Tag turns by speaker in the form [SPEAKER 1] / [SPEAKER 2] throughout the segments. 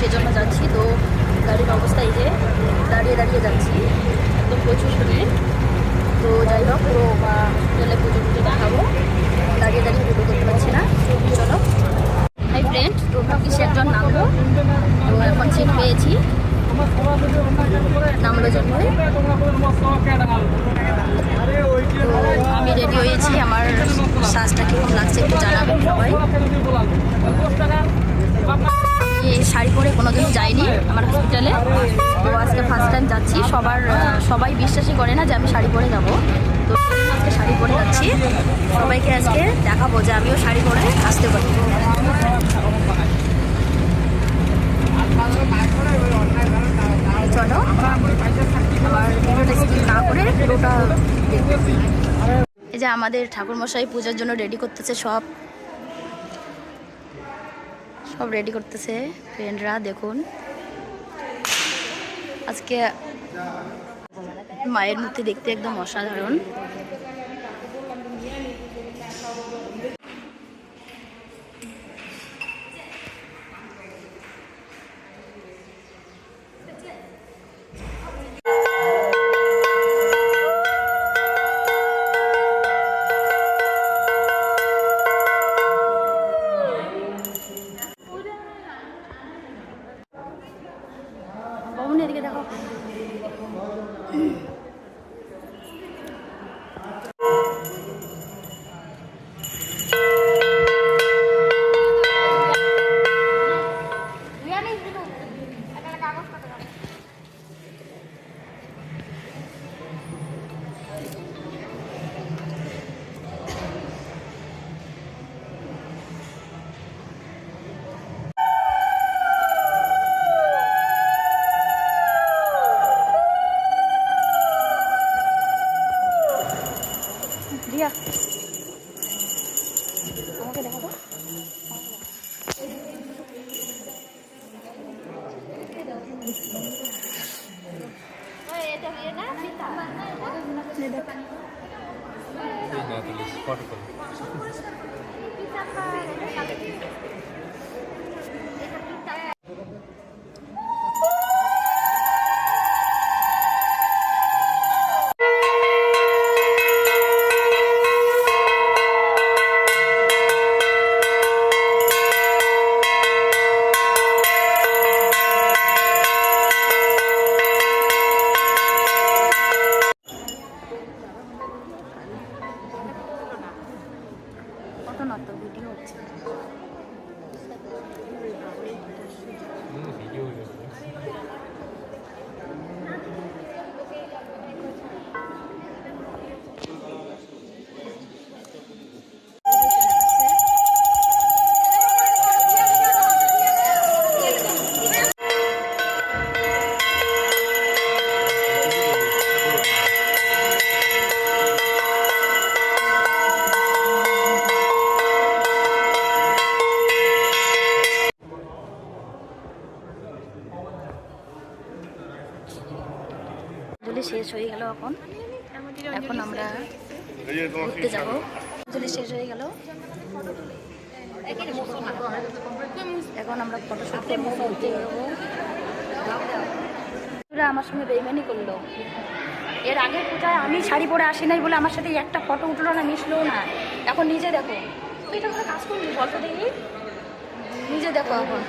[SPEAKER 1] সেজন্য যাচ্ছি। তো গাড়ির অবস্থা এই যে, দাঁড়িয়ে দাঁড়িয়ে যাচ্ছি, একদম প্রচুর ভিড়। তো যাই হোক, পুরো হোটেলে পুজো দেখাবো, দাঁড়িয়ে দাঁড়িয়ে ভিডিও করতে পারছি না। চলো হাই ফ্রেন্ড, তো ভাগ্যিস একজন নামলো, তো এখন সিট পেয়েছি, নামলো জন্যই। তো আমি রেডি হয়েছি, আমার সাজটা কীরকম লাগছে একটু জানাবেন সবাই। শাড়ি পরে কোনোদিনও যাইনি আমার হসপিটালে, তো আজকে ফার্স্ট টাইম যাচ্ছি। সবাই বিশ্বাসই করে না যে আমি শাড়ি পরে যাব, তো আজকে শাড়ি পরে যাচ্ছি। সবাইকে আজকে দেখাবো যে আমিও শাড়ি পরে আসতে পারি। চলো, আমার ভিডিওটা স্কিপ না করে পুরোটা দেখতেছি। এই যে আমাদের ঠাকুরমশাই পূজার জন্য রেডি করতেছে, সব রেডি করতেছে ফ্রেন্ডরা। দেখুন আজকে মায়ের মূর্তি দেখতে একদম অসাধারণ। এদিকে দেখো, রিয়া আমাকে দেখাবো। কত নত ভিডিও হচ্ছে। শেষ হয়ে গেল, এখন আমরা ঘুরতে যাব। যদি শেষ হয়ে গেল, এখন আমরা ফটোশুট করবো, ঘুরতে বেরোবো। আমার সঙ্গে বেইমানি করলো। এর আগের পূজায় আমি শাড়ি পরে আসি নাই বলে আমার সাথে একটা ফটো উঠলো না, মিশলো না। এখন নিজে দেখো, এটা কোনো কাজ করবি বলতো দেখি, নিজে দেখো। এখন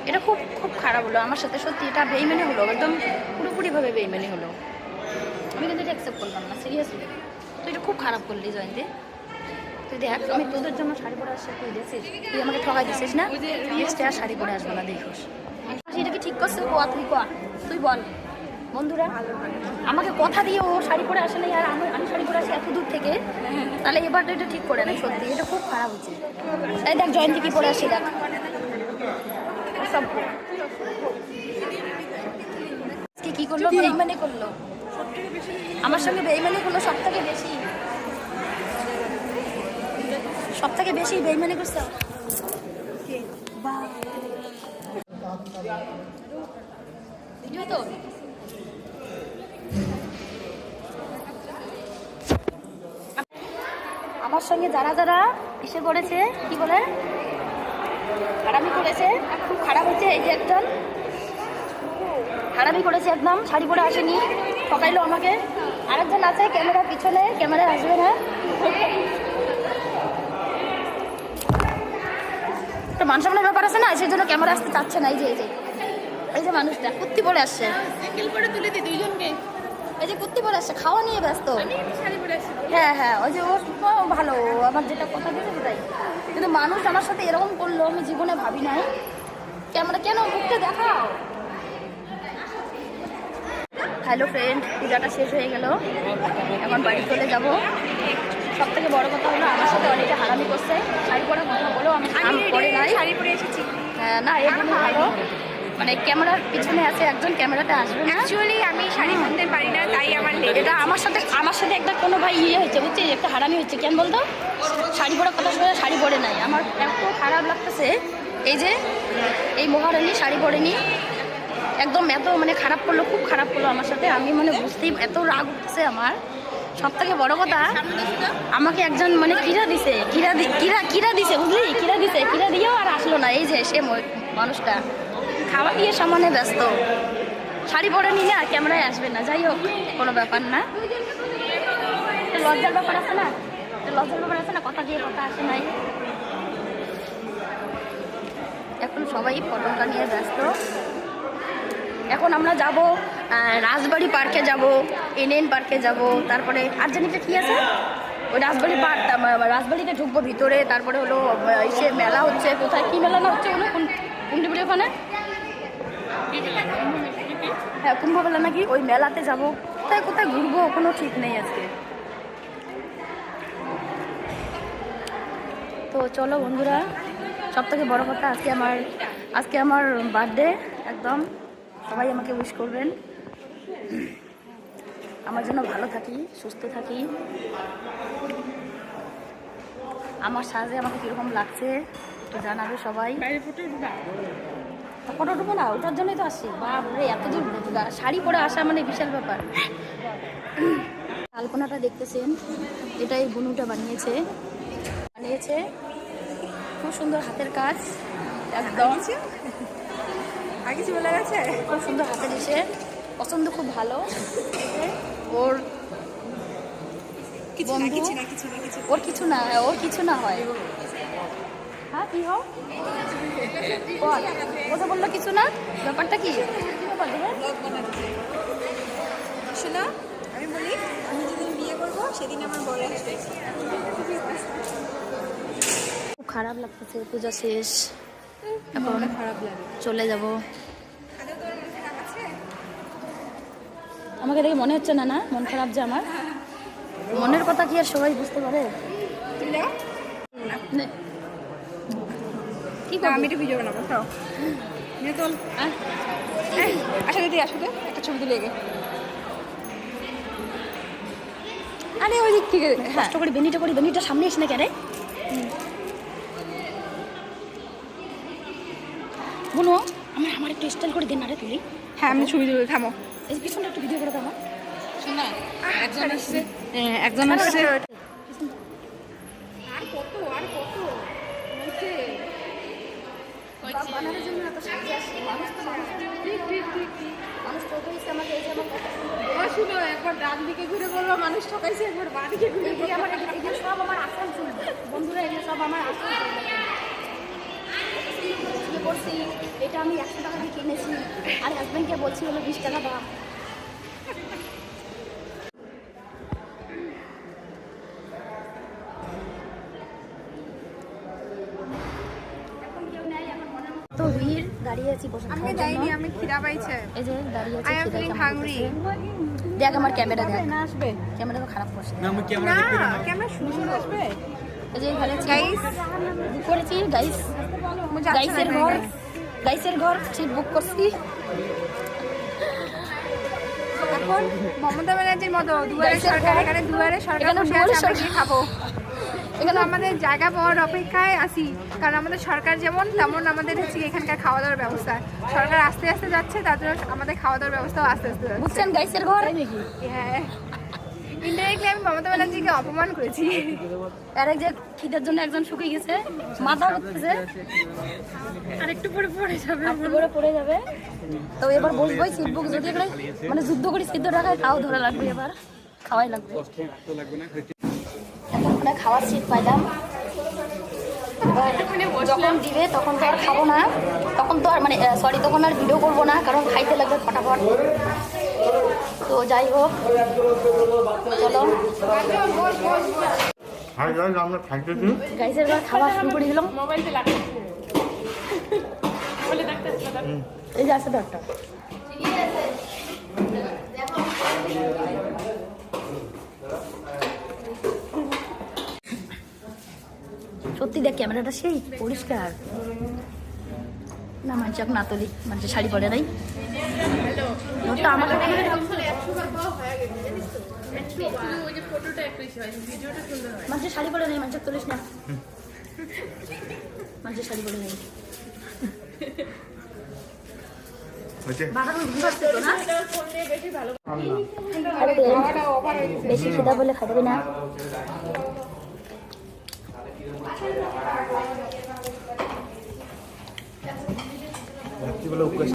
[SPEAKER 1] এটা খুব খুব খারাপ হলো আমার সাথে, সত্যি এটা বেইমানি হলো, একদম পুরোপুরিভাবে বেইমানি হলো। আমি কিন্তু এটা অ্যাকসেপ্ট করলাম না, সিরিয়াসলি। তুই এটা খুব খারাপ করলি জয়ন্তী। তুই দেখ, আমি তোদের জন্য শাড়ি পরে আসছি, তুই দেখছিস, তুই আমাকে ঠকাই দিছিস না। নেক্সট আর শাড়ি পরে আসবো না, দেখিস। এটা কি ঠিক করছিস? তুই বল। বন্ধুরা আমাকে কথা দিয়ে ও শাড়ি পরে আসে নাই, আর আমি শাড়ি পরে আসি এত দূর থেকে, তাহলে এবার তো এটা ঠিক করে নাই। সত্যি এটা খুব খারাপ হচ্ছে। তাই দেখ জয়ন্তী কি পরে আসি, দেখ সব কি করলো, বেইমানি করলো আমার সঙ্গে, বেইমানি করলো সব থেকে বেশি, বেইমানি করছে। তো আমার সঙ্গে যারা যারা এসে পড়েছে, কি বলে হারামি করেছে, খুব খারাপ হচ্ছে। এই যে একজন হারামি করেছে, একদম শাড়ি পরে আসেনি, ঠকাইলো আমাকে। আরেকজন আছে ক্যামেরার পিছনে, ক্যামেরায় আসবে না, একটা মান সম্মানের ব্যাপার আছে না, সেই জন্য ক্যামেরা আসতে চাচ্ছে না। এই যে মানুষটা কুত্তি পরে আসছে,
[SPEAKER 2] তুলে দিই দুইজনকে।
[SPEAKER 1] এই যে কুত্তি পরে আসছে, খাওয়া নিয়ে ব্যস্ত। হ্যাঁ, ওই যে ও ভালো, আমার যেটা কথা দিয়েছে সেটাই। কিন্তু মানুষ আমার সাথে এরকম করলো আমি জীবনে ভাবি নাই। ক্যামেরা কেন মুখটা দেখাও। হ্যালো ফ্রেন্ড, পূজাটা শেষ হয়ে গেল, এখন বাড়ি চলে যাব। সব থেকে বড় কথা হলো আমার সাথে অনেকে হারামি করছে। শাড়ি পরা কথা বলো, আমি পরে নাই,
[SPEAKER 2] শাড়ি পরে এসেছি।
[SPEAKER 1] হ্যাঁ না, এর জন্য ভালো। মানে ক্যামেরার পিছনে আছে একজন, ক্যামেরাতে আসবে না।
[SPEAKER 2] অ্যাকচুয়ালি আমি শাড়ি পরতে পারি না, তাই আমার লেট।
[SPEAKER 1] এটা আমার সাথে একটা কোনো ভাই হয়েছে, বুঝছি, একটা হারামি হচ্ছে। কেন বলতো, শাড়ি পরার কথা শুনে শাড়ি পরে নাই। আমার এত খারাপ লাগতেছে। এই যে এই মহারানী শাড়ি পরেনি, একদম এত মানে খারাপ করলো, খুব খারাপ করলো আমার সাথে। আমি মানে বুঝতেই, এত রাগ উঠছে আমার। সব থেকে বড় কথা, আমাকে একজন মানে কিরা দিছে, বুঝলি, কিরা দিয়েও আর আসলো না। এই যে সে মানুষটা খাওয়া দিয়ে সমানে ব্যস্ত, শাড়ি পরে নিলে আর ক্যামেরায় আসবে না। যাই হোক, কোনো ব্যাপার না, লজ্জার ব্যাপার আছে না, কথা দিয়ে কথা আসে নাই। এখন সবাই ফটোটা নিয়ে ব্যস্ত। এখন আমরা যাব রাজবাড়ি পার্কে, যাব এনএন পার্কে যাব, তারপরে আর জানিটা কি আছে ওই রাজবাড়ি পার্ক, রাজবাড়িতে ঢুকবো ভিতরে। তারপরে হলো সে মেলা হচ্ছে, কোথায় কি মেলা না হচ্ছে ওগুলো, কুন্ডিপুরি ওখানে, হ্যাঁ কুম্ভ মেলা নাকি, ওই মেলাতে যাব। কোথায় ঘুরবো কোনো ঠিক নেই আজকে। তো চলো বন্ধুরা, সব থেকে বড় কথা, আজকে আমার বার্থডে। একদম সবাই আমাকে উইশ করবেন, আমার জন্য ভালো থাকি, সুস্থ থাকি। আমার সাজে আমাকে কীরকম লাগছে একটু জানাবে সবাই। ফটো উঠবো না, ওটার জন্যই তো আসছি। বাপরে, এত দূর শাড়ি পরে আসা মানে বিশাল ব্যাপার। আলপনাটা দেখতেছেন, এটা এই বুনুটা বানিয়েছে, খুব সুন্দর হাতের কাজ, একদম
[SPEAKER 2] আগে কিছু বলে গেছে,
[SPEAKER 1] খুব সুন্দর হাতে দিছে, পছন্দ খুব ভালো। ওর বন্ধু, ওর কিছু না হয়। হ্যাঁ কি হোক, কথা বললো কিছু না, ব্যাপারটা কি
[SPEAKER 2] শোনো, আমি বলি, আমি যেদিন বিয়ে করবো সেদিন আমার বড় আসবে।
[SPEAKER 1] খুব খারাপ লাগতেছে, পূজা শেষ, এখন
[SPEAKER 2] খারাপ লাগে,
[SPEAKER 1] চলে যাব। আমাকে দেখে মনে হচ্ছে না মন খারাপ যে আমার, মনের কথা কি আর সবাই বুঝতে পারে? কি
[SPEAKER 2] আমি একটু ভিডিও বানাবো, তোল আসলে একটা ছবি তুলে গে। আরে ওই দিক থেকে
[SPEAKER 1] কষ্ট করে বেনিটা সামনে এসে না কেন বলো, আমার একটু স্টাইল করে দিন, আরে তুলি।
[SPEAKER 2] হ্যাঁ আমি ছবি তুলে, থামো,
[SPEAKER 1] এই পিছনটা একটু ভিডিও করে দাও।
[SPEAKER 2] শোনা, একজন আসছে, একজন আসছে। আর কত
[SPEAKER 1] বানানোর জন্য এত সাজে আসছে, মানুষ আমাকে এই যে আমার
[SPEAKER 2] শুনো, একবার ডান দিকে ঘুরে বলবো মানুষ ঠকাইছে, একবার বাঁ দিকে ঘুরে
[SPEAKER 1] আমার এগুলো সব আমার আসল চুল বন্ধুরা, এগুলো সব আমার আসল চুল করছি। এটা আমি 100 টাকা দিয়ে কিনেছি, আর হাজব্যান্ডকে বলছি হলো 20 টাকা দাম। তো ভিড়, দাঁড়িয়ে আছি বসে
[SPEAKER 2] আমি যাইনি, আমি খিদা পাইছে,
[SPEAKER 1] এই যে দাঁড়িয়ে আছি,
[SPEAKER 2] আই এম ফিলিং হাংরি।
[SPEAKER 1] দেখ আমার ক্যামেরা, দেখ
[SPEAKER 2] না আসবে,
[SPEAKER 1] ক্যামেরা তো খারাপ করছে
[SPEAKER 2] না ক্যামেরা সুন্দর আসবে।
[SPEAKER 1] এই যে এখানে
[SPEAKER 2] গাইস
[SPEAKER 1] বুক করেছি, গাইসের ঘর সিট বুক করছি।
[SPEAKER 2] এখন মমতা ব্যানার্জির মতো দুয়ারে সরকার, এখানে দুয়ারে সরকার বসে আছে, আমরা কি খাবো? এখানে আমাদের জায়গা পাওয়ার অপেক্ষায় আছি, কারণ আমাদের সরকার যেমন তেমন আমাদের হচ্ছে এখানকার খাওয়া দাওয়ার ব্যবস্থা। সরকার আস্তে আস্তে যাচ্ছে, তার জন্য আমাদের খাওয়া দাওয়ার ব্যবস্থাও আস্তে আস্তে যাচ্ছে।
[SPEAKER 1] বুঝছেন গাইসের ঘর নাকি?
[SPEAKER 2] হ্যাঁ ইনডাইরেক্টলি আমি মমতা ব্যানার্জিকে অপমান করেছি।
[SPEAKER 1] আর এক যে খিদের জন্য একজন শুকিয়ে গেছে, মাথা উঠতেছে,
[SPEAKER 2] আর একটু পরে পড়ে যাবে।
[SPEAKER 1] একটু করে পড়ে যাবে। তো এবার বসবোই সিটবুক যদি করে মানে যুদ্ধ করে সিদ্ধ রাখায় তাও ধরা লাগবে, এবার খাওয়াই লাগবে। এখন মানে খাওয়ার সিট পাইলাম, যখন দিবে তখন তো আর খাবো না, তখন তো আর মানে সরি তখন আর ভিডিও করবো না, কারণ খাইতে লাগবে ফটাফট। তো যাই হোক, চলো গাইজের এবার খাওয়া শুরু করে দিলাম। এই যে আছে তো একটা, সত্যি দেখ ক্যামেরাটা সেই পরিষ্কার না, মানুষ এখন না তুলি, মানুষের শাড়ি পরে নাই। তো আমার মানুষের শাড়ি পরে নেই, মানুষের তুলিস না, মানুষের শাড়ি পরে নেই। বেশি খিদা বলে খাবে না।
[SPEAKER 3] রাত্রিবেলা